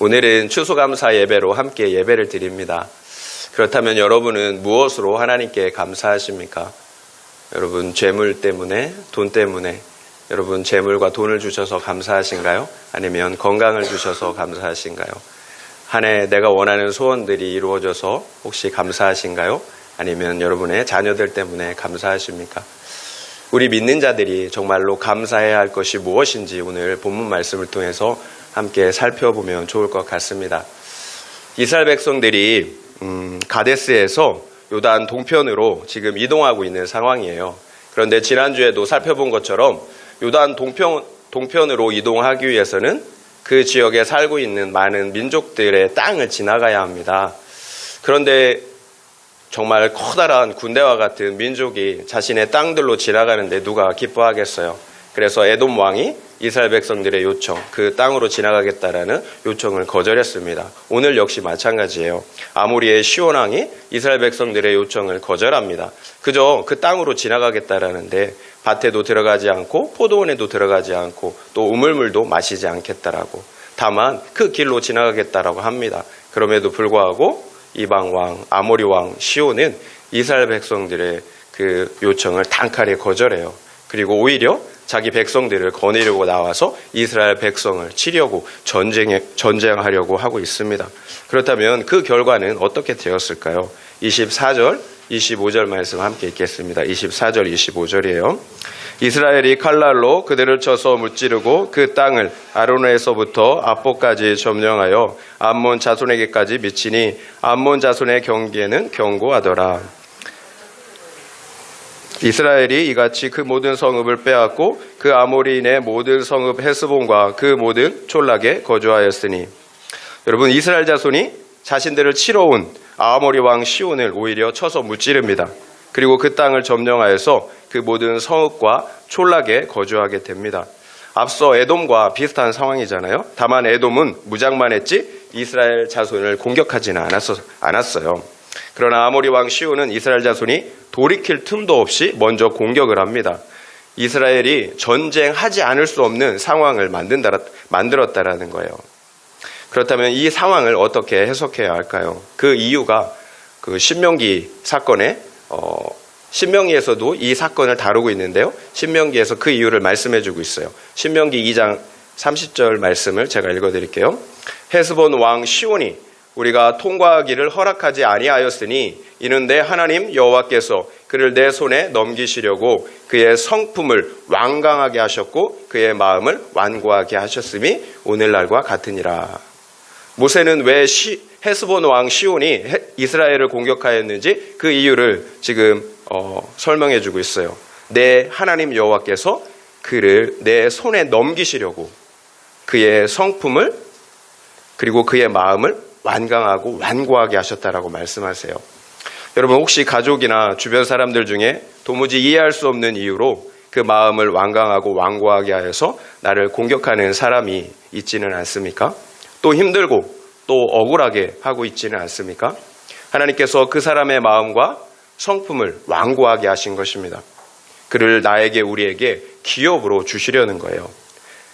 오늘은 추수감사 예배로 함께 예배를 드립니다. 그렇다면 여러분은 무엇으로 하나님께 감사하십니까? 여러분 재물 때문에, 돈 때문에 여러분 재물과 돈을 주셔서 감사하신가요? 아니면 건강을 주셔서 감사하신가요? 한 해 내가 원하는 소원들이 이루어져서 혹시 감사하신가요? 아니면 여러분의 자녀들 때문에 감사하십니까? 우리 믿는 자들이 정말로 감사해야 할 것이 무엇인지 오늘 본문 말씀을 통해서 함께 살펴보면 좋을 것 같습니다. 이스라엘 백성들이 가데스에서 요단 동편으로 지금 이동하고 있는 상황이에요. 그런데 지난주에도 살펴본 것처럼 요단 동편으로 이동하기 위해서는 그 지역에 살고 있는 많은 민족들의 땅을 지나가야 합니다. 그런데 정말 커다란 군대와 같은 민족이 자신의 땅들로 지나가는데 누가 기뻐하겠어요? 그래서 에돔 왕이 이스라엘 백성들의 요청, 그 땅으로 지나가겠다라는 요청을 거절했습니다. 오늘 역시 마찬가지예요. 아모리의 시온 왕이 이스라엘 백성들의 요청을 거절합니다. 그저 그 땅으로 지나가겠다라는데 밭에도 들어가지 않고 포도원에도 들어가지 않고 또 우물물도 마시지 않겠다라고, 다만 그 길로 지나가겠다라고 합니다. 그럼에도 불구하고 이방 왕, 아모리 왕 시온은 이스라엘 백성들의 그 요청을 단칼에 거절해요. 그리고 오히려 자기 백성들을 거느리고 나와서 이스라엘 백성을 치려고 전쟁하려고 하고 있습니다. 그렇다면 그 결과는 어떻게 되었을까요? 24절, 25절 말씀 함께 읽겠습니다. 24절, 25절이에요. 이스라엘이 칼날로 그들을 쳐서 무찌르고 그 땅을 아로노에서부터 압보까지 점령하여 암몬 자손에게까지 미치니 암몬 자손의 경계는 견고하더라. 이스라엘이 이같이 그 모든 성읍을 빼앗고 그 아모리인의 모든 성읍 헤스본과 그 모든 촌락에 거주하였으니, 여러분 이스라엘 자손이 자신들을 치러 온 아모리 왕 시온을 오히려 쳐서 무찌릅니다. 그리고 그 땅을 점령하여서 그 모든 성읍과 촌락에 거주하게 됩니다. 앞서 에돔과 비슷한 상황이잖아요. 다만 에돔은 무장만 했지 이스라엘 자손을 공격하지는 않았어요. 그러나 아모리 왕 시온은 이스라엘 자손이 돌이킬 틈도 없이 먼저 공격을 합니다. 이스라엘이 전쟁하지 않을 수 없는 상황을 만들었다라는 거예요. 그렇다면 이 상황을 어떻게 해석해야 할까요? 그 이유가 그 신명기 사건에 신명기에서도 이 사건을 다루고 있는데요. 신명기에서 그 이유를 말씀해주고 있어요. 신명기 2장 30절 말씀을 제가 읽어드릴게요. 헤스본 왕 시온이 우리가 통과하기를 허락하지 아니하였으니 이는 내 하나님 여호와께서 그를 내 손에 넘기시려고 그의 성품을 완강하게 하셨고 그의 마음을 완고하게 하셨음이 오늘날과 같으니라. 모세는 왜 헤스본 왕 시온이 이스라엘을 공격하였는지 그 이유를 지금 설명해 주고 있어요. 내 하나님 여호와께서 그를 내 손에 넘기시려고 그의 성품을 그리고 그의 마음을 완강하고 완고하게 하셨다라고 말씀하세요. 여러분 혹시 가족이나 주변 사람들 중에 도무지 이해할 수 없는 이유로 그 마음을 완강하고 완고하게 하여서 나를 공격하는 사람이 있지는 않습니까? 또 힘들고 또 억울하게 하고 있지는 않습니까? 하나님께서 그 사람의 마음과 성품을 완고하게 하신 것입니다. 그를 나에게 우리에게 기업으로 주시려는 거예요.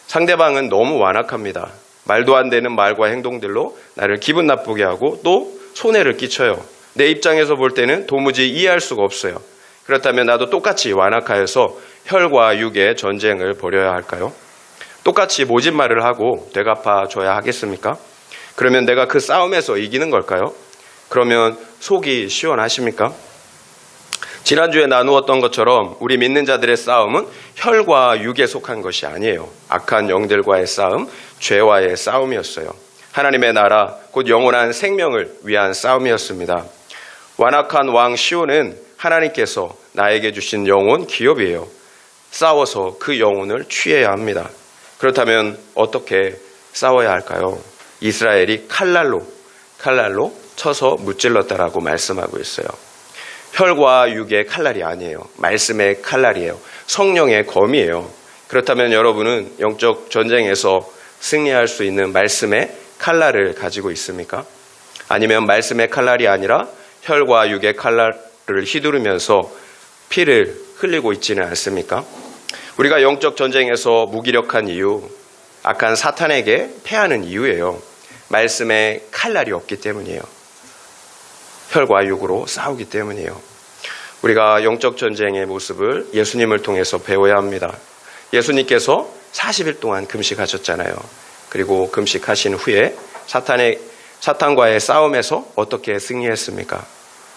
상대방은 너무 완악합니다. 말도 안 되는 말과 행동들로 나를 기분 나쁘게 하고 또 손해를 끼쳐요. 내 입장에서 볼 때는 도무지 이해할 수가 없어요. 그렇다면 나도 똑같이 완악하여서 혈과 육의 전쟁을 벌여야 할까요? 똑같이 모진 말을 하고 되갚아 줘야 하겠습니까? 그러면 내가 그 싸움에서 이기는 걸까요? 그러면 속이 시원하십니까? 지난주에 나누었던 것처럼 우리 믿는 자들의 싸움은 혈과 육에 속한 것이 아니에요. 악한 영들과의 싸움, 죄와의 싸움이었어요. 하나님의 나라, 곧 영원한 생명을 위한 싸움이었습니다. 완악한 왕 시온은 하나님께서 나에게 주신 영혼 기업이에요. 싸워서 그 영혼을 취해야 합니다. 그렇다면 어떻게 싸워야 할까요? 이스라엘이 칼날로 쳐서 무찔렀다라고 말씀하고 있어요. 혈과 육의 칼날이 아니에요. 말씀의 칼날이에요. 성령의 검이에요. 그렇다면 여러분은 영적 전쟁에서 승리할 수 있는 말씀의 칼날을 가지고 있습니까? 아니면 말씀의 칼날이 아니라 혈과 육의 칼날을 휘두르면서 피를 흘리고 있지는 않습니까? 우리가 영적 전쟁에서 무기력한 이유, 악한 사탄에게 패하는 이유예요. 말씀에 칼날이 없기 때문이에요. 혈과 육으로 싸우기 때문이에요. 우리가 영적 전쟁의 모습을 예수님을 통해서 배워야 합니다. 예수님께서 40일 동안 금식하셨잖아요. 그리고 금식하신 후에 사탄과의 싸움에서 어떻게 승리했습니까?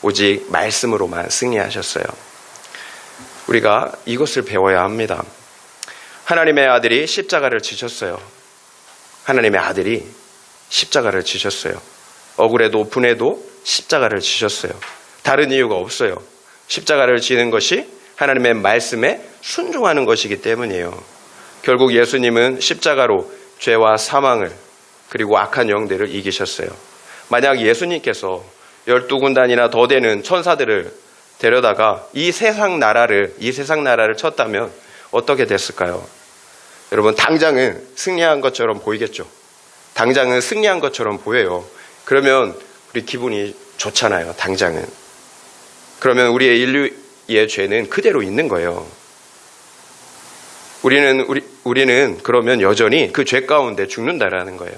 오직 말씀으로만 승리하셨어요. 우리가 이것을 배워야 합니다. 하나님의 아들이 십자가를 지셨어요. 하나님의 아들이 십자가를 지셨어요. 억울해도 분해도 십자가를 지셨어요. 다른 이유가 없어요. 십자가를 지는 것이 하나님의 말씀에 순종하는 것이기 때문이에요. 결국 예수님은 십자가로 죄와 사망을 그리고 악한 영들을 이기셨어요. 만약 예수님께서 12군단이나 더 되는 천사들을 데려다가 이 세상 나라를 쳤다면 어떻게 됐을까요? 여러분, 당장은 승리한 것처럼 보이겠죠. 당장은 승리한 것처럼 보여요. 그러면 우리 기분이 좋잖아요. 당장은. 그러면 우리의 인류의 죄는 그대로 있는 거예요. 우리는 그러면 여전히 그 죄 가운데 죽는다라는 거예요.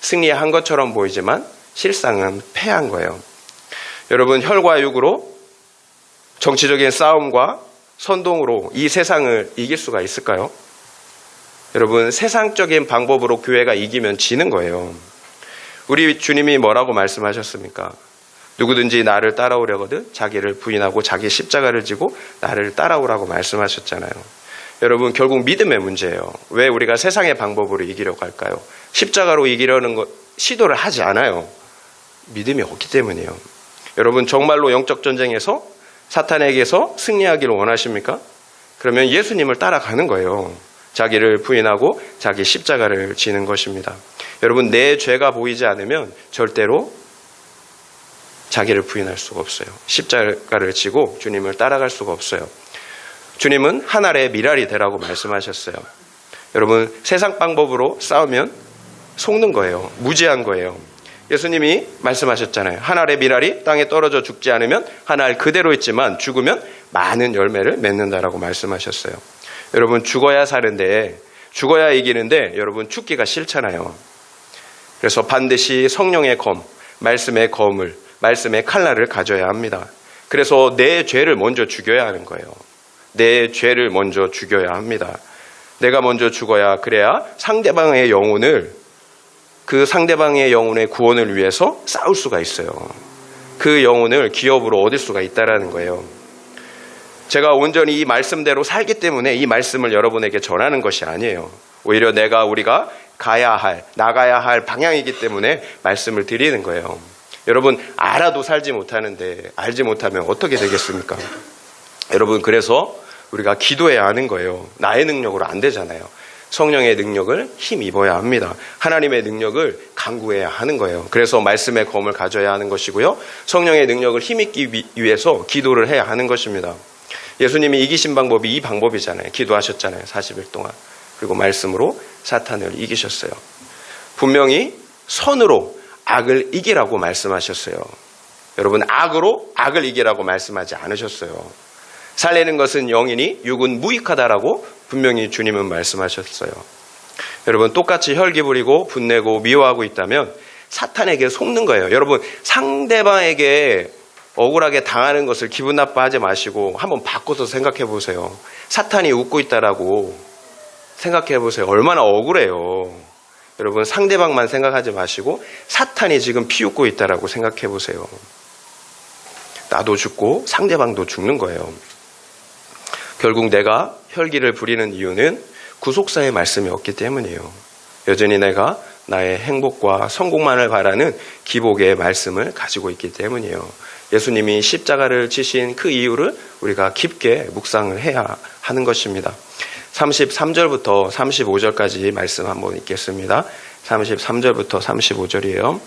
승리한 것처럼 보이지만 실상은 패한 거예요. 여러분, 혈과 육으로 정치적인 싸움과 선동으로 이 세상을 이길 수가 있을까요? 여러분, 세상적인 방법으로 교회가 이기면 지는 거예요. 우리 주님이 뭐라고 말씀하셨습니까? 누구든지 나를 따라오려거든 자기를 부인하고 자기 십자가를 지고 나를 따라오라고 말씀하셨잖아요. 여러분, 결국 믿음의 문제예요. 왜 우리가 세상의 방법으로 이기려고 할까요? 십자가로 이기려는 것 시도를 하지 않아요. 믿음이 없기 때문이에요. 여러분, 정말로 영적 전쟁에서 사탄에게서 승리하기를 원하십니까? 그러면 예수님을 따라가는 거예요. 자기를 부인하고 자기 십자가를 지는 것입니다. 여러분, 내 죄가 보이지 않으면 절대로 자기를 부인할 수가 없어요. 십자가를 지고 주님을 따라갈 수가 없어요. 주님은 한 알의 밀알이 되라고 말씀하셨어요. 여러분, 세상 방법으로 싸우면 속는 거예요. 무지한 거예요. 예수님이 말씀하셨잖아요. 한 알의 밀알이 땅에 떨어져 죽지 않으면 한 알 그대로 있지만 죽으면 많은 열매를 맺는다라고 말씀하셨어요. 여러분, 죽어야 사는데, 죽어야 이기는데 여러분 죽기가 싫잖아요. 그래서 반드시 성령의 검, 말씀의 검을, 말씀의 칼날을 가져야 합니다. 그래서 내 죄를 먼저 죽여야 하는 거예요. 내 죄를 먼저 죽여야 합니다. 내가 먼저 죽어야, 그래야 상대방의 영혼을, 그 상대방의 영혼의 구원을 위해서 싸울 수가 있어요. 그 영혼을 기업으로 얻을 수가 있다라는 거예요. 제가 온전히 이 말씀대로 살기 때문에 이 말씀을 여러분에게 전하는 것이 아니에요. 오히려 우리가 나가야 할 방향이기 때문에 말씀을 드리는 거예요. 여러분, 알아도 살지 못하는데 알지 못하면 어떻게 되겠습니까? 여러분, 그래서 우리가 기도해야 하는 거예요. 나의 능력으로 안 되잖아요. 성령의 능력을 힘입어야 합니다. 하나님의 능력을 간구해야 하는 거예요. 그래서 말씀의 검을 가져야 하는 것이고요. 성령의 능력을 힘입기 위해서 기도를 해야 하는 것입니다. 예수님이 이기신 방법이 이 방법이잖아요. 기도하셨잖아요. 40일 동안. 그리고 말씀으로 사탄을 이기셨어요. 분명히 선으로 악을 이기라고 말씀하셨어요. 여러분, 악으로 악을 이기라고 말씀하지 않으셨어요. 살리는 것은 영이니 육은 무익하다라고 분명히 주님은 말씀하셨어요. 여러분, 똑같이 혈기 부리고 분내고 미워하고 있다면 사탄에게 속는 거예요. 여러분, 상대방에게 억울하게 당하는 것을 기분 나빠하지 마시고 한번 바꿔서 생각해 보세요. 사탄이 웃고 있다라고 생각해 보세요. 얼마나 억울해요. 여러분, 상대방만 생각하지 마시고 사탄이 지금 피웃고 있다라고 생각해 보세요. 나도 죽고 상대방도 죽는 거예요. 결국 내가 혈기를 부리는 이유는 구속사의 말씀이 없기 때문이에요. 여전히 내가 나의 행복과 성공만을 바라는 기복의 말씀을 가지고 있기 때문이에요. 예수님이 십자가를 지신 그 이유를 우리가 깊게 묵상을 해야 하는 것입니다. 33절부터 35절까지 말씀 한번 읽겠습니다. 33절부터 35절이에요.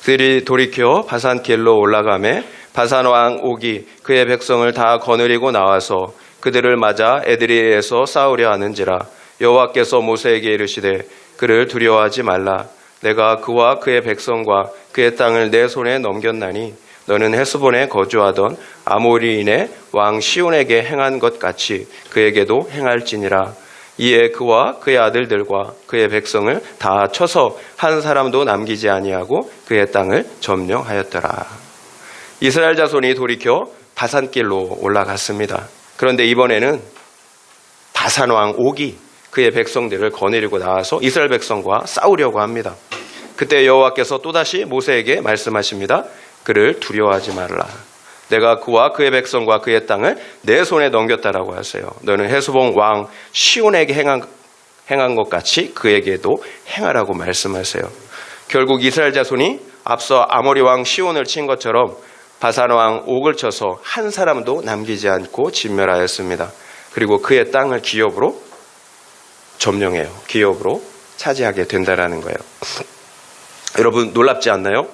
그들이 돌이켜 바산길로 올라가매 바산왕 옥이 그의 백성을 다 거느리고 나와서 그들을 맞아 에드리에에서 싸우려 하는지라. 여호와께서 모세에게 이르시되 그를 두려워하지 말라. 내가 그와 그의 백성과 그의 땅을 내 손에 넘겼나니 너는 헤스본에 거주하던 아모리인의 왕 시온에게 행한 것 같이 그에게도 행할지니라. 이에 그와 그의 아들들과 그의 백성을 다 쳐서 한 사람도 남기지 아니하고 그의 땅을 점령하였더라. 이스라엘 자손이 돌이켜 바산길로 올라갔습니다. 그런데 이번에는 바산 왕 옥이 그의 백성들을 거느리고 나와서 이스라엘 백성과 싸우려고 합니다. 그때 여호와께서 또다시 모세에게 말씀하십니다. 그를 두려워하지 말라. 내가 그와 그의 백성과 그의 땅을 내 손에 넘겼다라고 하세요. 너는 헤스본 왕 시온에게 행한 것 같이 그에게도 행하라고 말씀하세요. 결국 이스라엘 자손이 앞서 아모리 왕 시온을 친 것처럼 바산 왕 옥을 쳐서 한 사람도 남기지 않고 진멸하였습니다. 그리고 그의 땅을 기업으로 점령해요. 기업으로 차지하게 된다라는 거예요. 여러분 놀랍지 않나요?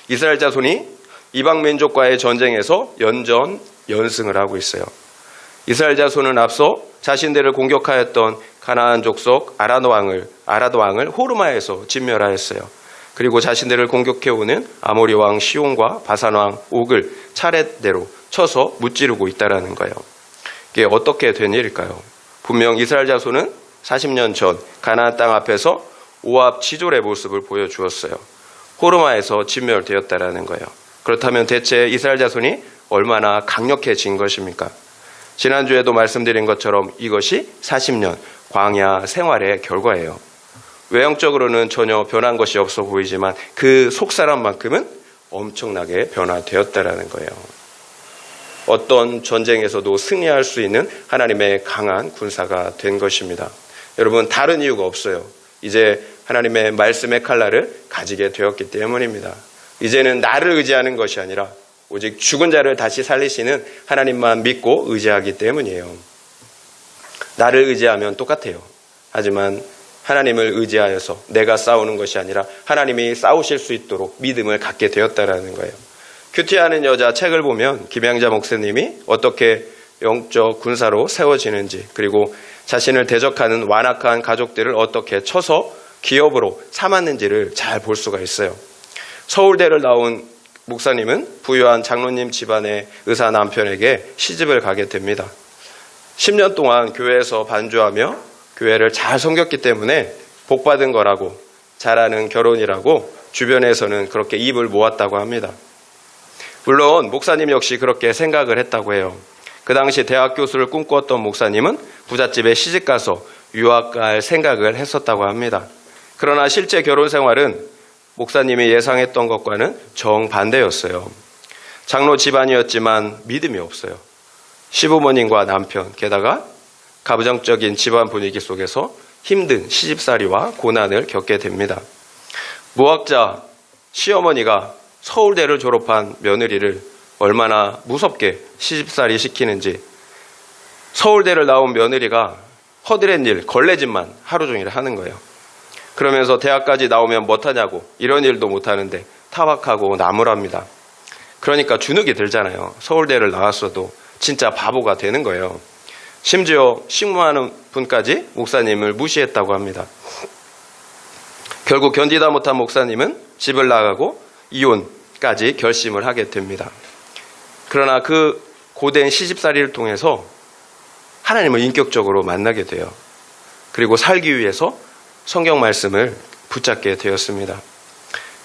이스라엘 자손이 이방 민족과의 전쟁에서 연승을 하고 있어요. 이스라엘 자손은 앞서 자신들을 공격하였던 가나안 족속 아라도 왕을 호르마에서 진멸하였어요. 그리고 자신들을 공격해오는 아모리 왕 시온과 바산 왕 옥을 차례대로 쳐서 무찌르고 있다라는 거예요. 이게 어떻게 된 일일까요? 분명 이스라엘 자손은 40년 전 가나안 땅 앞에서 오합지졸의 모습을 보여주었어요. 호르마에서 진멸되었다라는 거예요. 그렇다면 대체 이스라엘 자손이 얼마나 강력해진 것입니까? 지난주에도 말씀드린 것처럼 이것이 40년 광야 생활의 결과예요. 외형적으로는 전혀 변한 것이 없어 보이지만 그 속사람만큼은 엄청나게 변화되었다라는 거예요. 어떤 전쟁에서도 승리할 수 있는 하나님의 강한 군사가 된 것입니다. 여러분 다른 이유가 없어요. 이제 하나님의 말씀의 칼날을 가지게 되었기 때문입니다. 이제는 나를 의지하는 것이 아니라 오직 죽은 자를 다시 살리시는 하나님만 믿고 의지하기 때문이에요. 나를 의지하면 똑같아요. 하지만 하나님을 의지하여서 내가 싸우는 것이 아니라 하나님이 싸우실 수 있도록 믿음을 갖게 되었다라는 거예요. 큐티하는 여자 책을 보면 김양자 목사님이 어떻게 영적 군사로 세워지는지, 그리고 자신을 대적하는 완악한 가족들을 어떻게 쳐서 기업으로 삼았는지를 잘 볼 수가 있어요. 서울대를 나온 목사님은 부유한 장로님 집안의 의사 남편에게 시집을 가게 됩니다. 10년 동안 교회에서 반주하며 교회를 잘 섬겼기 때문에 복받은 거라고, 잘하는 결혼이라고 주변에서는 그렇게 입을 모았다고 합니다. 물론 목사님 역시 그렇게 생각을 했다고 해요. 그 당시 대학 교수를 꿈꾸었던 목사님은 부잣집에 시집가서 유학 갈 생각을 했었다고 합니다. 그러나 실제 결혼 생활은 목사님이 예상했던 것과는 정반대였어요. 장로 집안이었지만 믿음이 없어요. 시부모님과 남편, 게다가 가부장적인 집안 분위기 속에서 힘든 시집살이와 고난을 겪게 됩니다. 무학자 시어머니가 서울대를 졸업한 며느리를 얼마나 무섭게 시집살이 시키는지, 서울대를 나온 며느리가 허드렛 일, 걸레질만 하루 종일 하는 거예요. 그러면서 대학까지 나오면 못하냐고, 이런 일도 못하는데 타박하고 나무랍니다. 그러니까 주눅이 들잖아요. 서울대를 나왔어도 진짜 바보가 되는 거예요. 심지어 식모하는 분까지 목사님을 무시했다고 합니다. 결국 견디다 못한 목사님은 집을 나가고 이혼까지 결심을 하게 됩니다. 그러나 그 고된 시집살이를 통해서 하나님을 인격적으로 만나게 돼요. 그리고 살기 위해서 성경 말씀을 붙잡게 되었습니다.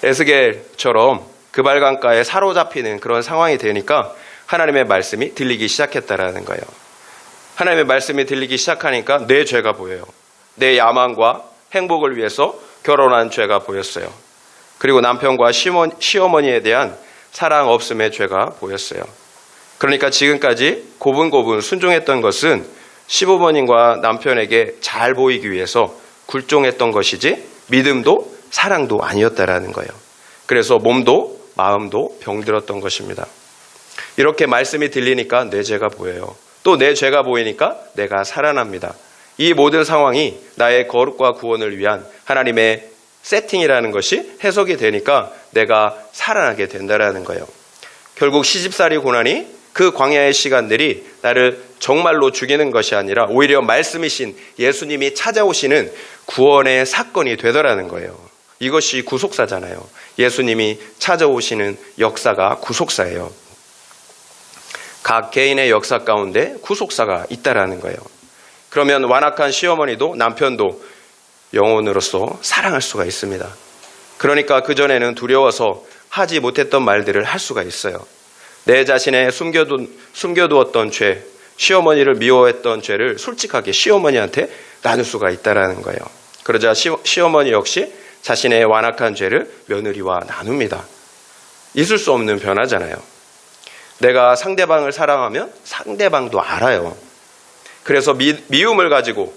에스겔처럼 그발강가에 사로잡히는 그런 상황이 되니까 하나님의 말씀이 들리기 시작했다라는 거예요. 하나님의 말씀이 들리기 시작하니까 내 죄가 보여요. 내 야망과 행복을 위해서 결혼한 죄가 보였어요. 그리고 남편과 시어머니에 대한 사랑 없음의 죄가 보였어요. 그러니까 지금까지 고분고분 순종했던 것은 시부모님과 남편에게 잘 보이기 위해서 굴종했던 것이지 믿음도 사랑도 아니었다라는 거예요. 그래서 몸도 마음도 병들었던 것입니다. 이렇게 말씀이 들리니까 내 죄가 보여요. 또 내 죄가 보이니까 내가 살아납니다. 이 모든 상황이 나의 거룩과 구원을 위한 하나님의 세팅이라는 것이 해석이 되니까 내가 살아나게 된다라는 거예요. 결국 시집살이 고난이, 그 광야의 시간들이 나를 정말로 죽이는 것이 아니라 오히려 말씀이신 예수님이 찾아오시는 구원의 사건이 되더라는 거예요. 이것이 구속사잖아요. 예수님이 찾아오시는 역사가 구속사예요. 각 개인의 역사 가운데 구속사가 있다라는 거예요. 그러면 완악한 시어머니도 남편도 영혼으로서 사랑할 수가 있습니다. 그러니까 그전에는 두려워서 하지 못했던 말들을 할 수가 있어요. 내 자신의 숨겨두었던 죄, 시어머니를 미워했던 죄를 솔직하게 시어머니한테 나눌 수가 있다는 거예요. 그러자 시어머니 역시 자신의 완악한 죄를 며느리와 나눕니다. 있을 수 없는 변화잖아요. 내가 상대방을 사랑하면 상대방도 알아요. 그래서 미움을 가지고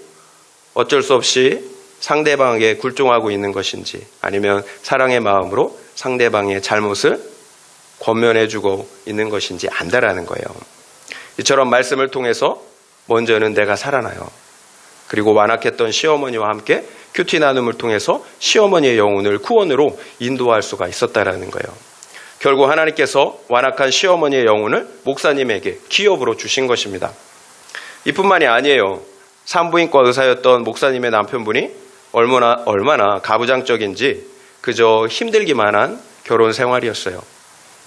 어쩔 수 없이 상대방에게 굴종하고 있는 것인지 아니면 사랑의 마음으로 상대방의 잘못을 권면해주고 있는 것인지 안다라는 거예요. 이처럼 말씀을 통해서 먼저는 내가 살아나요. 그리고 완악했던 시어머니와 함께 큐티 나눔을 통해서 시어머니의 영혼을 구원으로 인도할 수가 있었다라는 거예요. 결국 하나님께서 완악한 시어머니의 영혼을 목사님에게 기업으로 주신 것입니다. 이뿐만이 아니에요. 산부인과 의사였던 목사님의 남편분이 얼마나 가부장적인지 그저 힘들기만 한 결혼 생활이었어요.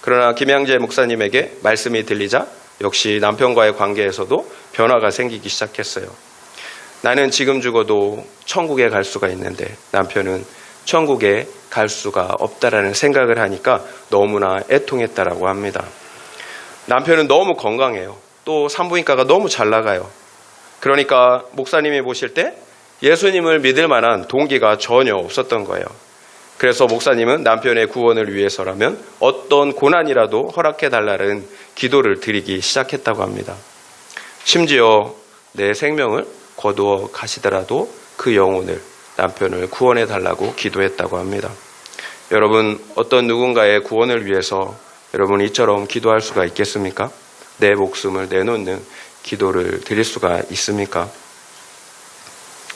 그러나 김양재 목사님에게 말씀이 들리자 역시 남편과의 관계에서도 변화가 생기기 시작했어요. 나는 지금 죽어도 천국에 갈 수가 있는데 남편은 천국에 갈 수가 없다라는 생각을 하니까 너무나 애통했다라고 합니다. 남편은 너무 건강해요. 또 산부인과가 너무 잘 나가요. 그러니까 목사님이 보실 때 예수님을 믿을 만한 동기가 전혀 없었던 거예요. 그래서 목사님은 남편의 구원을 위해서라면 어떤 고난이라도 허락해달라는 기도를 드리기 시작했다고 합니다. 심지어 내 생명을 거두어 가시더라도 그 영혼을 남편을 구원해달라고 기도했다고 합니다. 여러분, 어떤 누군가의 구원을 위해서 여러분 이처럼 기도할 수가 있겠습니까? 내 목숨을 내놓는 기도를 드릴 수가 있습니까?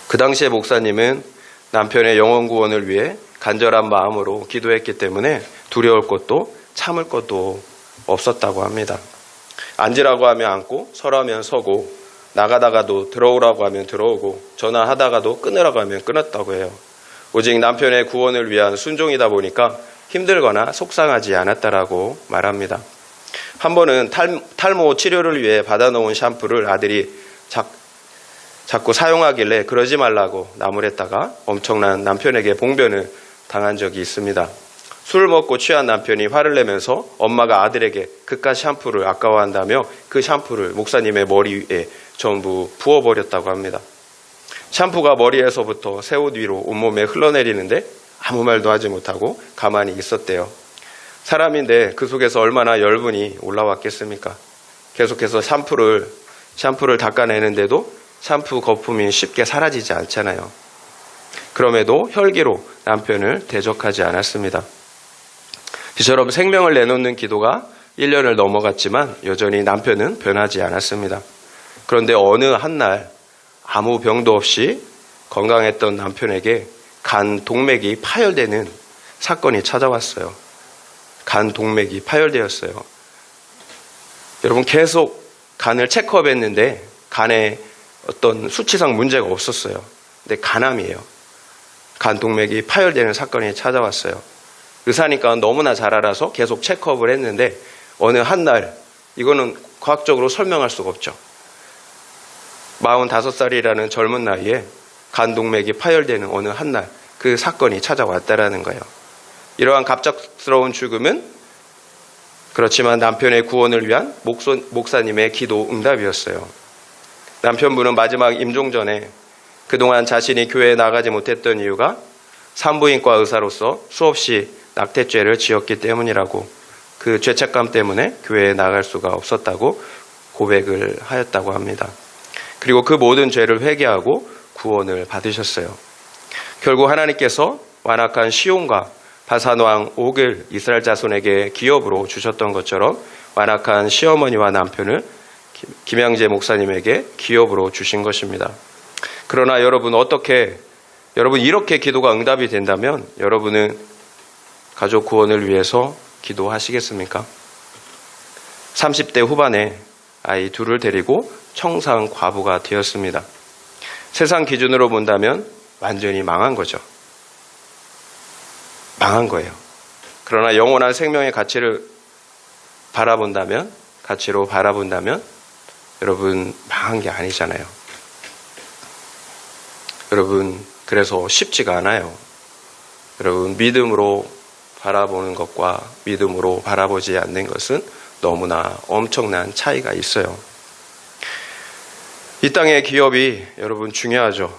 그 당시에 목사님은 남편의 영혼 구원을 위해 간절한 마음으로 기도했기 때문에 두려울 것도 참을 것도 없었다고 합니다. 앉으라고 하면 앉고 서라면 서고 나가다가도 들어오라고 하면 들어오고 전화하다가도 끊으라고 하면 끊었다고 해요. 오직 남편의 구원을 위한 순종이다 보니까 힘들거나 속상하지 않았다라고 말합니다. 한 번은 탈모 치료를 위해 받아놓은 샴푸를 아들이 자꾸 사용하길래 그러지 말라고 나무랬다가 엄청난 남편에게 봉변을 당한 적이 있습니다. 술 먹고 취한 남편이 화를 내면서 엄마가 아들에게 그깟 샴푸를 아까워한다며 그 샴푸를 목사님의 머리 위에 전부 부어버렸다고 합니다. 샴푸가 머리에서부터 새 옷 위로 온몸에 흘러내리는데 아무 말도 하지 못하고 가만히 있었대요. 사람인데 그 속에서 얼마나 열분이 올라왔겠습니까? 계속해서 샴푸를 닦아내는데도 샴푸 거품이 쉽게 사라지지 않잖아요. 그럼에도 혈기로 남편을 대적하지 않았습니다. 이처럼 생명을 내놓는 기도가 1년을 넘어갔지만 여전히 남편은 변하지 않았습니다. 그런데 어느 한날 아무 병도 없이 건강했던 남편에게 간 동맥이 파열되는 사건이 찾아왔어요. 간 동맥이 파열되었어요. 여러분, 계속 간을 체크업했는데 간에 어떤 수치상 문제가 없었어요. 근데 간암이에요. 간 동맥이 파열되는 사건이 찾아왔어요. 의사니까 너무나 잘 알아서 계속 체크업을 했는데 어느 한날, 이거는 과학적으로 설명할 수가 없죠. 45살이라는 젊은 나이에 간 동맥이 파열되는 어느 한날 그 사건이 찾아왔다라는 거예요. 이러한 갑작스러운 죽음은 그렇지만 남편의 구원을 위한 목사님의 기도 응답이었어요. 남편분은 마지막 임종 전에 그동안 자신이 교회에 나가지 못했던 이유가 산부인과 의사로서 수없이 낙태죄를 지었기 때문이라고, 그 죄책감 때문에 교회에 나갈 수가 없었다고 고백을 하였다고 합니다. 그리고 그 모든 죄를 회개하고 구원을 받으셨어요. 결국 하나님께서 완악한 시온과 바산왕 옥을 이스라엘 자손에게 기업으로 주셨던 것처럼 완악한 시어머니와 남편을 김양재 목사님에게 기업으로 주신 것입니다. 그러나 여러분, 이렇게 기도가 응답이 된다면 여러분은 가족 구원을 위해서 기도하시겠습니까? 30대 후반에 아이 둘을 데리고 청산 과부가 되었습니다. 세상 기준으로 본다면 완전히 망한 거죠. 망한 거예요. 그러나 영원한 생명의 가치로 바라본다면 여러분, 망한 게 아니잖아요. 여러분, 그래서 쉽지가 않아요. 여러분, 믿음으로 바라보는 것과 믿음으로 바라보지 않는 것은 너무나 엄청난 차이가 있어요. 이 땅의 기업이 여러분 중요하죠.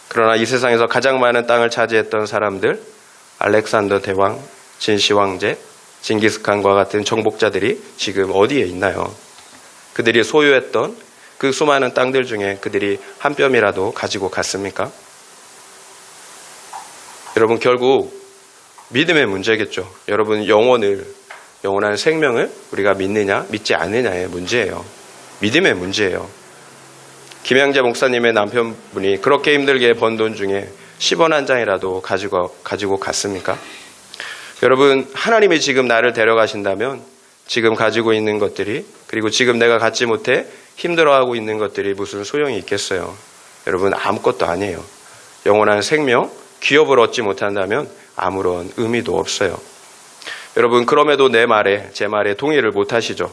그러나 이 세상에서 가장 많은 땅을 차지했던 사람들, 알렉산더 대왕, 진시 황제, 징기스칸과 같은 정복자들이 지금 어디에 있나요? 그들이 소유했던 그 수많은 땅들 중에 그들이 한 뼘이라도 가지고 갔습니까? 여러분, 결국 믿음의 문제겠죠. 여러분, 영원한 생명을 우리가 믿느냐 믿지 않느냐의 문제예요. 믿음의 문제예요. 김양재 목사님의 남편분이 그렇게 힘들게 번 돈 중에 10원 한 장이라도 가지고 갔습니까? 여러분, 하나님이 지금 나를 데려가신다면 지금 가지고 있는 것들이, 그리고 지금 내가 갖지 못해 힘들어하고 있는 것들이 무슨 소용이 있겠어요? 여러분, 아무것도 아니에요. 영원한 생명, 기업을 얻지 못한다면 아무런 의미도 없어요. 여러분, 그럼에도 제 말에 동의를 못 하시죠?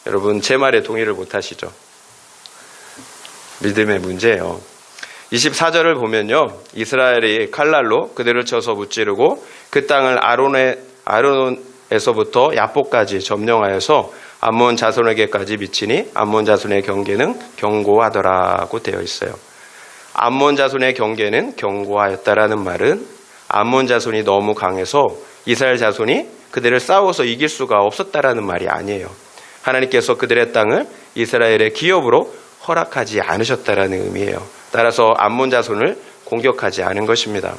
여러분, 제 말에 동의를 못 하시죠? 믿음의 문제예요. 24절을 보면요, 이스라엘이 칼날로 그들을 쳐서 무찌르고 그 땅을 아르논에서부터 야복까지 점령하여서 암몬 자손에게까지 미치니 암몬 자손의 경계는 견고하더라고 되어 있어요. 암몬 자손의 경계는 견고하였다라는 말은 암몬 자손이 너무 강해서 이스라엘 자손이 그들을 싸워서 이길 수가 없었다라는 말이 아니에요. 하나님께서 그들의 땅을 이스라엘의 기업으로 허락하지 않으셨다라는 의미예요. 따라서 암몬 자손을 공격하지 않은 것입니다.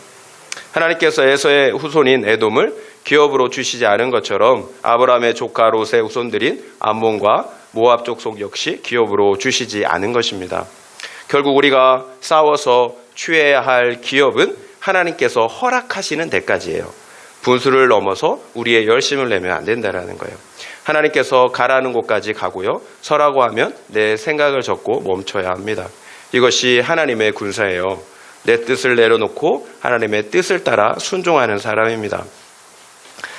하나님께서 에서의 후손인 에돔을 기업으로 주시지 않은 것처럼 아브라함의 조카 롯의 후손들인 암몬과 모압 족속 역시 기업으로 주시지 않은 것입니다. 결국 우리가 싸워서 취해야 할 기업은 하나님께서 허락하시는 데까지예요. 분수를 넘어서 우리의 열심을 내면 안 된다라는 거예요. 하나님께서 가라는 곳까지 가고요, 서라고 하면 내 생각을 접고 멈춰야 합니다. 이것이 하나님의 군사예요. 내 뜻을 내려놓고 하나님의 뜻을 따라 순종하는 사람입니다.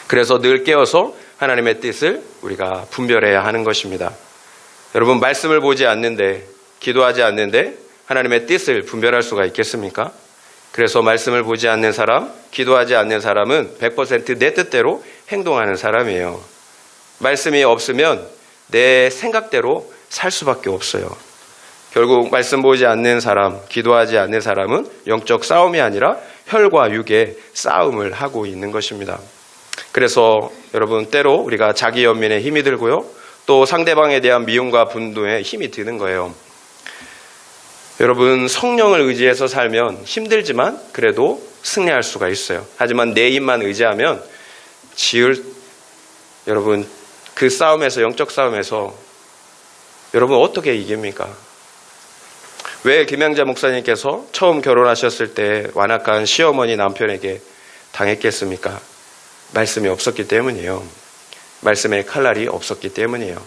그래서 늘 깨어서 하나님의 뜻을 우리가 분별해야 하는 것입니다. 여러분, 말씀을 보지 않는데, 기도하지 않는데 하나님의 뜻을 분별할 수가 있겠습니까? 그래서 말씀을 보지 않는 사람, 기도하지 않는 사람은 100% 내 뜻대로 행동하는 사람이에요. 말씀이 없으면 내 생각대로 살 수밖에 없어요. 결국 말씀 보지 않는 사람, 기도하지 않는 사람은 영적 싸움이 아니라 혈과 육의 싸움을 하고 있는 것입니다. 그래서 여러분, 때로 우리가 자기 연민에 힘이 들고요, 또 상대방에 대한 미움과 분노에 힘이 드는 거예요. 여러분, 성령을 의지해서 살면 힘들지만 그래도 승리할 수가 있어요. 하지만 내 힘만 의지하면 여러분, 그 싸움에서, 영적 싸움에서 여러분 어떻게 이깁니까? 왜 김양자 목사님께서 처음 결혼하셨을 때 완악한 시어머니 남편에게 당했겠습니까? 말씀이 없었기 때문이에요. 말씀의 칼날이 없었기 때문이에요.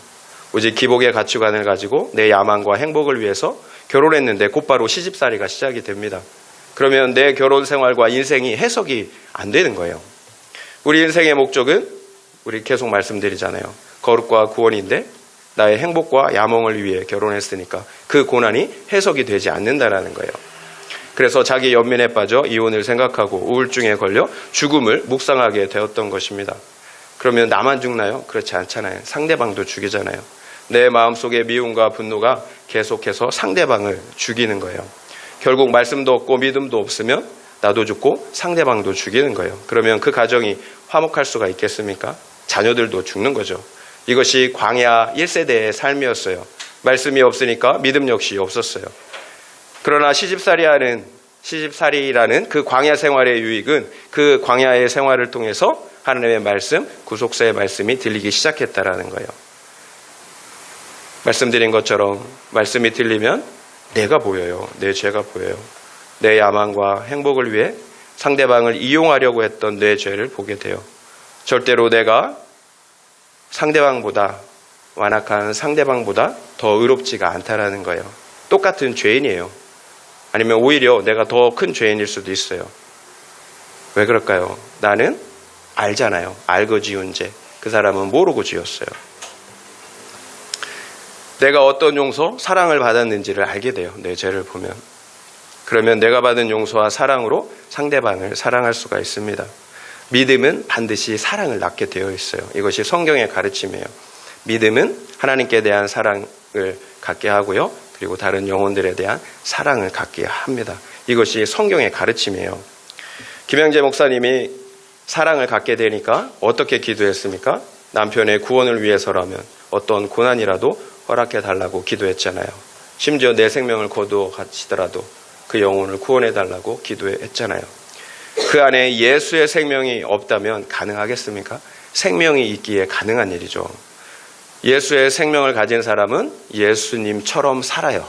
오직 기복의 가치관을 가지고 내 야망과 행복을 위해서 결혼했는데 곧바로 시집살이가 시작이 됩니다. 그러면 내 결혼 생활과 인생이 해석이 안 되는 거예요. 우리 인생의 목적은 우리 계속 말씀드리잖아요. 거룩과 구원인데 나의 행복과 야망을 위해 결혼했으니까 그 고난이 해석이 되지 않는다라는 거예요. 그래서 자기 연민에 빠져 이혼을 생각하고 우울증에 걸려 죽음을 묵상하게 되었던 것입니다. 그러면 나만 죽나요? 그렇지 않잖아요. 상대방도 죽이잖아요. 내 마음속의 미움과 분노가 계속해서 상대방을 죽이는 거예요. 결국 말씀도 없고 믿음도 없으면 나도 죽고 상대방도 죽이는 거예요. 그러면 그 가정이 화목할 수가 있겠습니까? 자녀들도 죽는 거죠. 이것이 광야 1세대의 삶이었어요. 말씀이 없으니까 믿음 역시 없었어요. 그러나 시집살이라는 그 광야 생활의 유익은 그 광야의 생활을 통해서 하나님의 말씀, 구속사의 말씀이 들리기 시작했다라는 거예요. 말씀드린 것처럼 말씀이 들리면 내가 보여요. 내 죄가 보여요. 내 야망과 행복을 위해 상대방을 이용하려고 했던 내 죄를 보게 돼요. 절대로 내가 완악한 상대방보다 더 의롭지가 않다라는 거예요. 똑같은 죄인이에요. 아니면 오히려 내가 더 큰 죄인일 수도 있어요. 왜 그럴까요? 나는 알잖아요. 알고 지은 죄. 그 사람은 모르고 지었어요. 내가 어떤 용서, 사랑을 받았는지를 알게 돼요. 내 죄를 보면. 그러면 내가 받은 용서와 사랑으로 상대방을 사랑할 수가 있습니다. 믿음은 반드시 사랑을 낳게 되어 있어요. 이것이 성경의 가르침이에요. 믿음은 하나님께 대한 사랑을 갖게 하고요. 그리고 다른 영혼들에 대한 사랑을 갖게 합니다. 이것이 성경의 가르침이에요. 김영재 목사님이 사랑을 갖게 되니까 어떻게 기도했습니까? 남편의 구원을 위해서라면 어떤 고난이라도 허락해 달라고 기도했잖아요. 심지어 내 생명을 거두어 가시더라도 그 영혼을 구원해 달라고 기도했잖아요. 그 안에 예수의 생명이 없다면 가능하겠습니까? 생명이 있기에 가능한 일이죠. 예수의 생명을 가진 사람은 예수님처럼 살아요.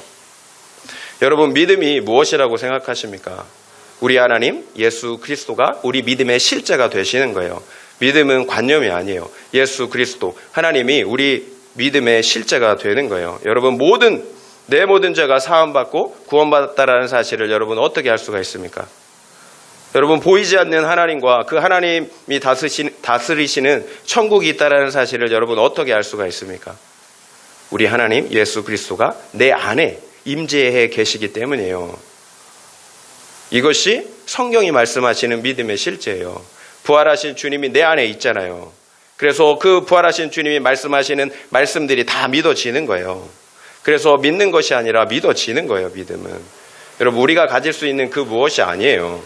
여러분, 믿음이 무엇이라고 생각하십니까? 우리 하나님 예수 그리스도가 우리 믿음의 실제가 되시는 거예요. 믿음은 관념이 아니에요. 예수 그리스도 하나님이 우리 믿음의 실제가 되는 거예요. 여러분, 내 모든 죄가 사함받고 구원받았다라는 사실을 여러분 어떻게 알 수가 있습니까? 여러분, 보이지 않는 하나님과 그 하나님이 다스리시는 천국이 있다라는 사실을 여러분 어떻게 알 수가 있습니까? 우리 하나님 예수 그리스도가 내 안에 임재해 계시기 때문이에요. 이것이 성경이 말씀하시는 믿음의 실제예요. 부활하신 주님이 내 안에 있잖아요. 그래서 그 부활하신 주님이 말씀하시는 말씀들이 다 믿어지는 거예요. 그래서 믿는 것이 아니라 믿어지는 거예요, 믿음은. 여러분, 우리가 가질 수 있는 그 무엇이 아니에요.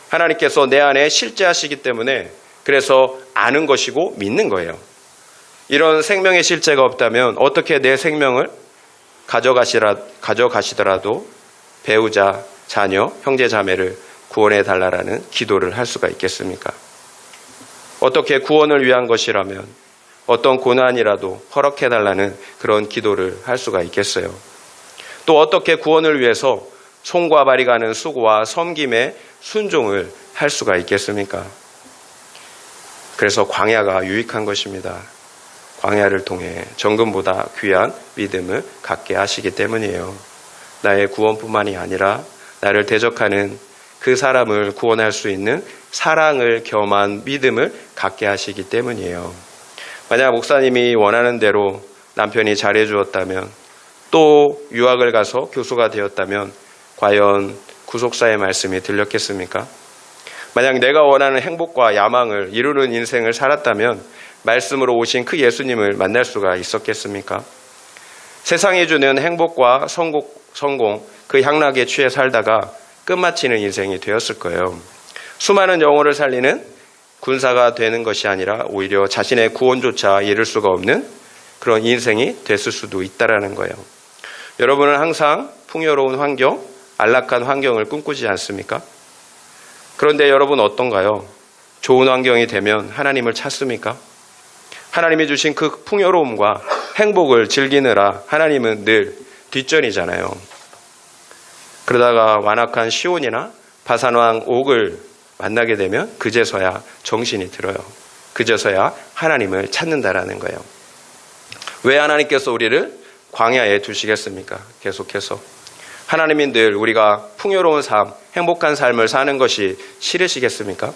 하나님께서 내 안에 실제하시기 때문에 그래서 아는 것이고 믿는 거예요. 이런 생명의 실제가 없다면 어떻게 내 생명을 가져가시더라도 배우자, 자녀, 형제, 자매를 구원해 달라라는 기도를 할 수가 있겠습니까? 어떻게 구원을 위한 것이라면 어떤 고난이라도 허락해 달라는 그런 기도를 할 수가 있겠어요? 또 어떻게 구원을 위해서 손과 발이 가는 수고와 섬김의 순종을 할 수가 있겠습니까? 그래서 광야가 유익한 것입니다. 광야를 통해 정금보다 귀한 믿음을 갖게 하시기 때문이에요. 나의 구원뿐만이 아니라 나를 대적하는 그 사람을 구원할 수 있는 사랑을 겸한 믿음을 갖게 하시기 때문이에요. 만약 목사님이 원하는 대로 남편이 잘해 주었다면, 또 유학을 가서 교수가 되었다면 과연 구속사의 말씀이 들렸겠습니까? 만약 내가 원하는 행복과 야망을 이루는 인생을 살았다면 말씀으로 오신 그 예수님을 만날 수가 있었겠습니까? 세상이 주는 행복과 성공, 그 향락에 취해 살다가 끝마치는 인생이 되었을 거예요. 수많은 영혼을 살리는 군사가 되는 것이 아니라 오히려 자신의 구원조차 이룰 수가 없는 그런 인생이 됐을 수도 있다라는 거예요. 여러분은 항상 풍요로운 환경, 안락한 환경을 꿈꾸지 않습니까? 그런데 여러분 어떤가요? 좋은 환경이 되면 하나님을 찾습니까? 하나님이 주신 그 풍요로움과 행복을 즐기느라 하나님은 늘 뒷전이잖아요. 그러다가 완악한 시온이나 바산왕 옥을 만나게 되면 그제서야 정신이 들어요. 그제서야 하나님을 찾는다라는 거예요. 왜 하나님께서 우리를 광야에 두시겠습니까? 계속해서. 하나님이 늘 우리가 풍요로운 삶, 행복한 삶을 사는 것이 싫으시겠습니까?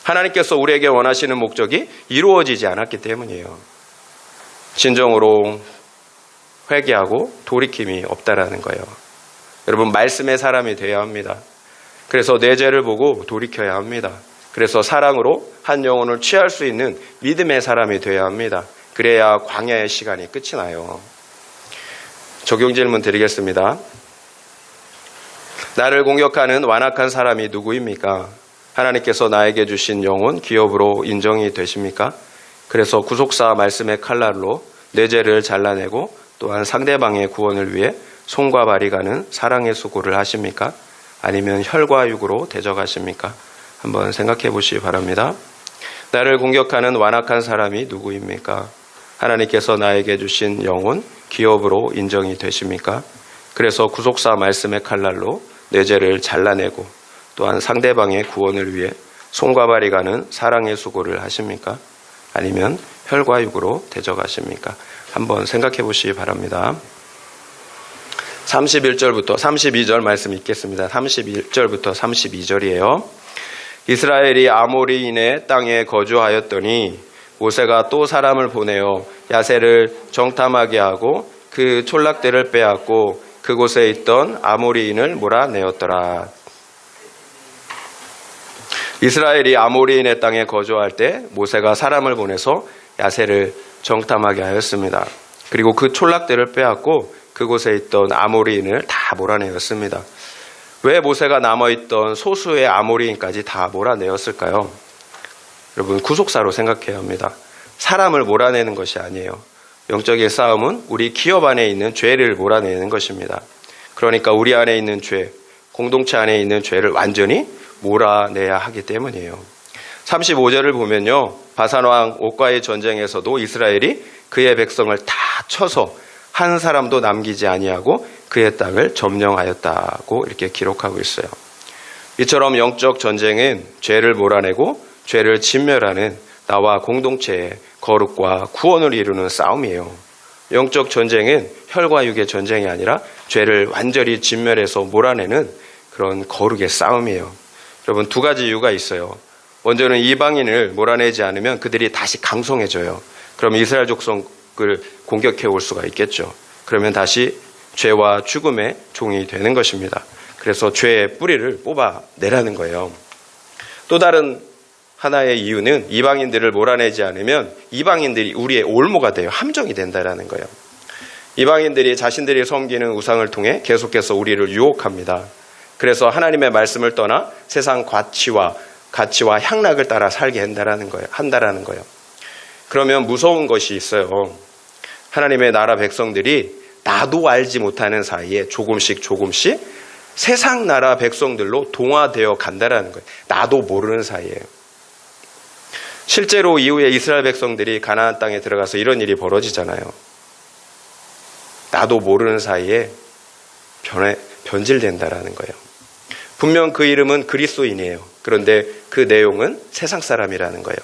하나님께서 우리에게 원하시는 목적이 이루어지지 않았기 때문이에요. 진정으로 회개하고 돌이킴이 없다라는 거예요. 여러분, 말씀의 사람이 되어야 합니다. 그래서 내 죄를 보고 돌이켜야 합니다. 그래서 사랑으로 한 영혼을 취할 수 있는 믿음의 사람이 되어야 합니다. 그래야 광야의 시간이 끝이 나요. 적용 질문 드리겠습니다. 나를 공격하는 완악한 사람이 누구입니까? 하나님께서 나에게 주신 영혼 기업으로 인정이 되십니까? 그래서 구속사 말씀의 칼날로 내 죄를 잘라내고 또한 상대방의 구원을 위해 손과 발이 가는 사랑의 수고를 하십니까? 아니면 혈과 육으로 대적하십니까? 한번 생각해 보시기 바랍니다. 나를 공격하는 완악한 사람이 누구입니까? 하나님께서 나에게 주신 영혼 기업으로 인정이 되십니까? 그래서 구속사 말씀의 칼날로 내 죄를 잘라내고 또한 상대방의 구원을 위해 손과 발이 가는 사랑의 수고를 하십니까? 아니면 혈과 육으로 대적하십니까? 한번 생각해 보시기 바랍니다. 31절부터 32절 말씀 읽겠습니다. 31절부터 32절이에요. 이스라엘이 아모리인의 땅에 거주하였더니 모세가 또 사람을 보내어 야세를 정탐하게 하고 그 촌락들을 빼앗고 그곳에 있던 아모리인을 몰아내었더라. 이스라엘이 아모리인의 땅에 거주할 때 모세가 사람을 보내서 야세를 정탐하게 하였습니다. 그리고 그 촌락들을 빼앗고 그곳에 있던 아모리인을 다 몰아내었습니다. 왜 모세가 남아있던 소수의 아모리인까지 다 몰아내었을까요? 여러분, 구속사로 생각해야 합니다. 사람을 몰아내는 것이 아니에요. 영적인 싸움은 우리 기업 안에 있는 죄를 몰아내는 것입니다. 그러니까 우리 안에 있는 죄, 공동체 안에 있는 죄를 완전히 몰아내야 하기 때문이에요. 35절을 보면요, 바산왕 옥과의 전쟁에서도 이스라엘이 그의 백성을 다 쳐서 한 사람도 남기지 아니하고 그의 땅을 점령하였다고 이렇게 기록하고 있어요. 이처럼 영적 전쟁은 죄를 몰아내고 죄를 진멸하는 나와 공동체의 거룩과 구원을 이루는 싸움이에요. 영적 전쟁은 혈과 육의 전쟁이 아니라 죄를 완전히 진멸해서 몰아내는 그런 거룩의 싸움이에요. 여러분, 두 가지 이유가 있어요. 먼저는 이방인을 몰아내지 않으면 그들이 다시 강성해져요. 그럼 이스라엘 족속을 공격해 올 수가 있겠죠. 그러면 다시 죄와 죽음의 종이 되는 것입니다. 그래서 죄의 뿌리를 뽑아내라는 거예요. 또 다른 하나의 이유는 이방인들을 몰아내지 않으면 이방인들이 우리의 올모가 돼요. 함정이 된다라는 거예요. 이방인들이 자신들이 섬기는 우상을 통해 계속해서 우리를 유혹합니다. 그래서 하나님의 말씀을 떠나 세상 가치와 향락을 따라 살게 한다라는 거예요. 그러면 무서운 것이 있어요. 하나님의 나라 백성들이 나도 알지 못하는 사이에 조금씩 세상 나라 백성들로 동화되어 간다라는 거예요. 나도 모르는 사이에요. 실제로 이후에 이스라엘 백성들이 가나안 땅에 들어가서 이런 일이 벌어지잖아요. 나도 모르는 사이에 변질된다라는 거예요. 분명 그 이름은 그리스도인이에요. 그런데 그 내용은 세상 사람이라는 거예요.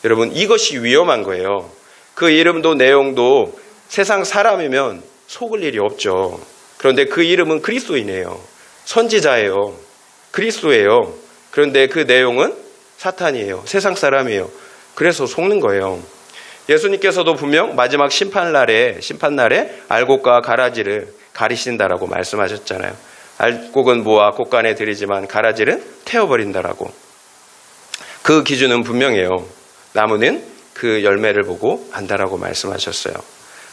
여러분, 이것이 위험한 거예요. 그 이름도 내용도 세상 사람이면 속을 일이 없죠. 그런데 그 이름은 그리스도인이에요. 선지자예요. 그리스도예요. 그런데 그 내용은 사탄이에요. 세상 사람이에요. 그래서 속는 거예요. 예수님께서도 분명 마지막 심판날에 알곡과 가라지를 가리신다라고 말씀하셨잖아요. 알곡은 모아 곳간에 들이지만 가라지는 태워버린다라고. 그 기준은 분명해요. 나무는 그 열매를 보고 안다라고 말씀하셨어요.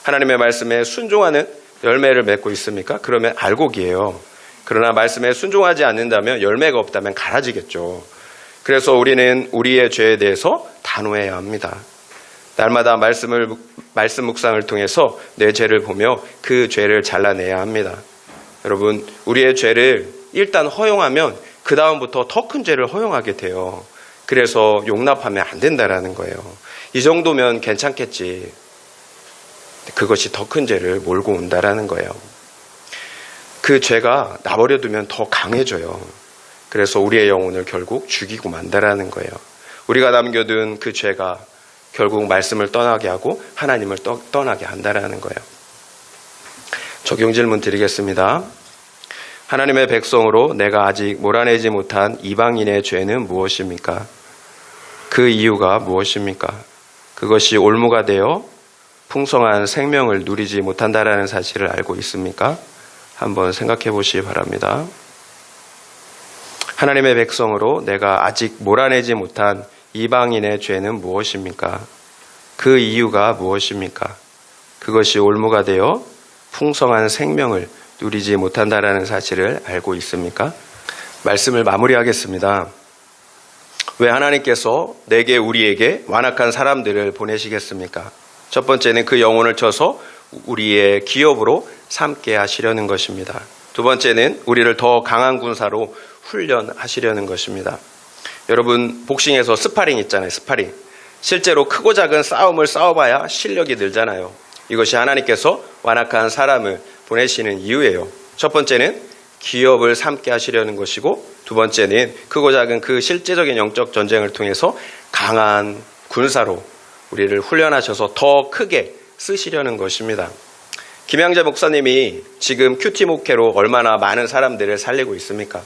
하나님의 말씀에 순종하는 열매를 맺고 있습니까? 그러면 알곡이에요. 그러나 말씀에 순종하지 않는다면 열매가 없다면 가라지겠죠. 그래서 우리는 우리의 죄에 대해서 단호해야 합니다. 날마다 말씀 묵상을 통해서 내 죄를 보며 그 죄를 잘라내야 합니다. 여러분, 우리의 죄를 일단 허용하면 그 다음부터 더 큰 죄를 허용하게 돼요. 그래서 용납하면 안 된다라는 거예요. 이 정도면 괜찮겠지. 그것이 더 큰 죄를 몰고 온다라는 거예요. 그 죄가 나버려 두면 더 강해져요. 그래서 우리의 영혼을 결국 죽이고 만다라는 거예요. 우리가 남겨둔 그 죄가 결국 말씀을 떠나게 하고 하나님을 떠나게 한다라는 거예요. 적용 질문 드리겠습니다. 하나님의 백성으로 내가 아직 몰아내지 못한 이방인의 죄는 무엇입니까? 그 이유가 무엇입니까? 그것이 올무가 되어 풍성한 생명을 누리지 못한다라는 사실을 알고 있습니까? 한번 생각해 보시기 바랍니다. 하나님의 백성으로 내가 아직 몰아내지 못한 이방인의 죄는 무엇입니까? 그 이유가 무엇입니까? 그것이 올무가 되어 풍성한 생명을 누리지 못한다라는 사실을 알고 있습니까? 말씀을 마무리하겠습니다. 왜 하나님께서 내게 우리에게 완악한 사람들을 보내시겠습니까? 첫 번째는 그 영혼을 쳐서 우리의 기업으로 삼게 하시려는 것입니다. 두 번째는 우리를 더 강한 군사로 훈련하시려는 것입니다. 여러분, 복싱에서 스파링 있잖아요. 스파링. 실제로 크고 작은 싸움을 싸워봐야 실력이 늘잖아요. 이것이 하나님께서 완악한 사람을 보내시는 이유예요. 첫 번째는 기업을 삼게 하시려는 것이고, 두 번째는 크고 작은 그 실제적인 영적 전쟁을 통해서 강한 군사로 우리를 훈련하셔서 더 크게 쓰시려는 것입니다. 김양재 목사님이 지금 큐티 목회로 얼마나 많은 사람들을 살리고 있습니까?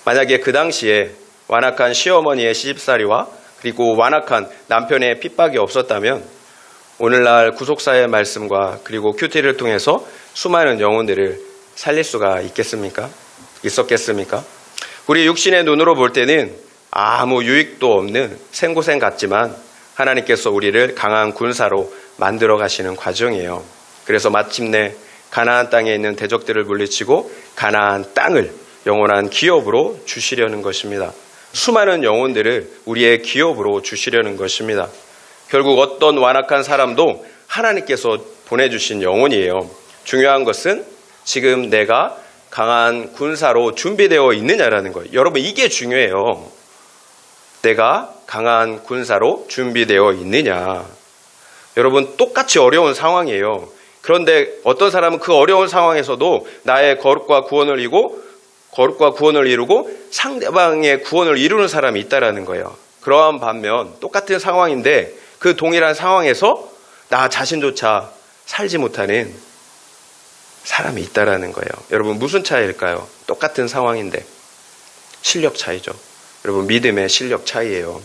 만약에 그 당시에 완악한 시어머니의 시집살이와 그리고 완악한 남편의 핍박이 없었다면 오늘날 구속사의 말씀과 그리고 큐티를 통해서 수많은 영혼들을 살릴 수가 있었겠습니까? 우리 육신의 눈으로 볼 때는 아무 유익도 없는 생고생 같지만 하나님께서 우리를 강한 군사로 만들어 가시는 과정이에요. 그래서 마침내 가나안 땅에 있는 대적들을 물리치고 가나안 땅을 영원한 기업으로 주시려는 것입니다. 수많은 영혼들을 우리의 기업으로 주시려는 것입니다. 결국 어떤 완악한 사람도 하나님께서 보내주신 영혼이에요. 중요한 것은 지금 내가 강한 군사로 준비되어 있느냐라는 거예요. 여러분, 이게 중요해요. 내가 강한 군사로 준비되어 있느냐. 여러분, 똑같이 어려운 상황이에요. 그런데 어떤 사람은 그 어려운 상황에서도 나의 거룩과 구원을 이루고 상대방의 구원을 이루는 사람이 있다라는 거예요. 그러한 반면 똑같은 상황인데 그 동일한 상황에서 나 자신조차 살지 못하는 사람이 있다라는 거예요. 여러분, 무슨 차이일까요? 똑같은 상황인데 실력 차이죠. 여러분, 믿음의 실력 차이예요.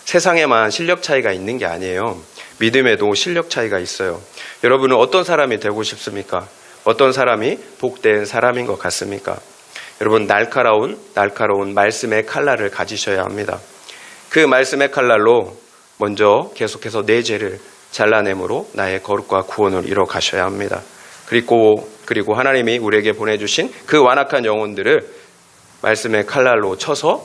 세상에만 실력 차이가 있는 게 아니에요. 믿음에도 실력 차이가 있어요. 여러분은 어떤 사람이 되고 싶습니까? 어떤 사람이 복된 사람인 것 같습니까? 여러분, 날카로운 말씀의 칼날을 가지셔야 합니다. 그 말씀의 칼날로 먼저 계속해서 내 죄를 잘라내므로 나의 거룩과 구원을 이뤄 가셔야 합니다. 그리고 하나님이 우리에게 보내주신 그 완악한 영혼들을 말씀의 칼날로 쳐서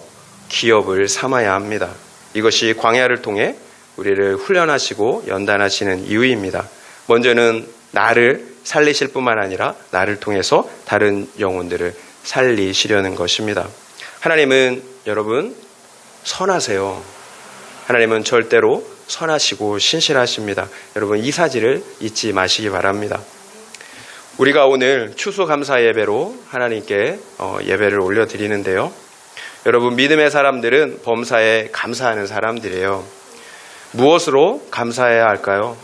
기업을 삼아야 합니다. 이것이 광야를 통해 우리를 훈련하시고 연단하시는 이유입니다. 먼저는 나를 살리실 뿐만 아니라 나를 통해서 다른 영혼들을 살리시려는 것입니다. 하나님은 여러분 선하세요. 하나님은 절대로 선하시고 신실하십니다. 여러분, 이 사실을 잊지 마시기 바랍니다. 우리가 오늘 추수감사 예배로 하나님께 예배를 올려드리는데요. 여러분, 믿음의 사람들은 범사에 감사하는 사람들이에요. 무엇으로 감사해야 할까요?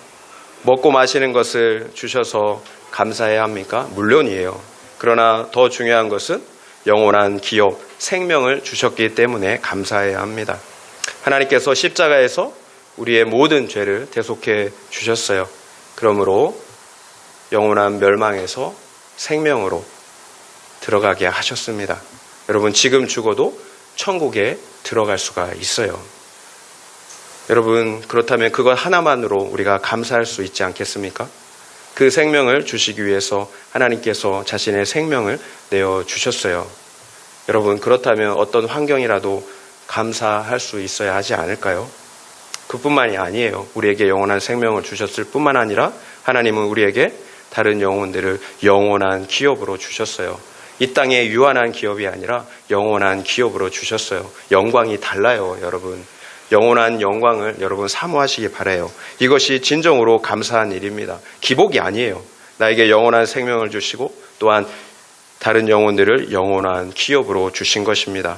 먹고 마시는 것을 주셔서 감사해야 합니까? 물론이에요. 그러나 더 중요한 것은 영원한 기업, 생명을 주셨기 때문에 감사해야 합니다. 하나님께서 십자가에서 우리의 모든 죄를 대속해 주셨어요. 그러므로 영원한 멸망에서 생명으로 들어가게 하셨습니다. 여러분, 지금 죽어도 천국에 들어갈 수가 있어요. 여러분, 그렇다면 그것 하나만으로 우리가 감사할 수 있지 않겠습니까? 그 생명을 주시기 위해서 하나님께서 자신의 생명을 내어주셨어요. 여러분, 그렇다면 어떤 환경이라도 감사할 수 있어야 하지 않을까요? 그뿐만이 아니에요. 우리에게 영원한 생명을 주셨을 뿐만 아니라 하나님은 우리에게 다른 영혼들을 영원한 기업으로 주셨어요. 이 땅에 유한한 기업이 아니라 영원한 기업으로 주셨어요. 영광이 달라요, 여러분. 영원한 영광을 여러분 사모하시기 바라요. 이것이 진정으로 감사한 일입니다. 기복이 아니에요. 나에게 영원한 생명을 주시고 또한 다른 영혼들을 영원한 기업으로 주신 것입니다.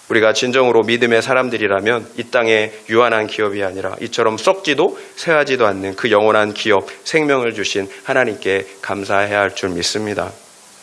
우리가 진정으로 믿음의 사람들이라면 이 땅에 유한한 기업이 아니라 이처럼 썩지도 쇠하지도 않는 그 영원한 기업, 생명을 주신 하나님께 감사해야 할 줄 믿습니다.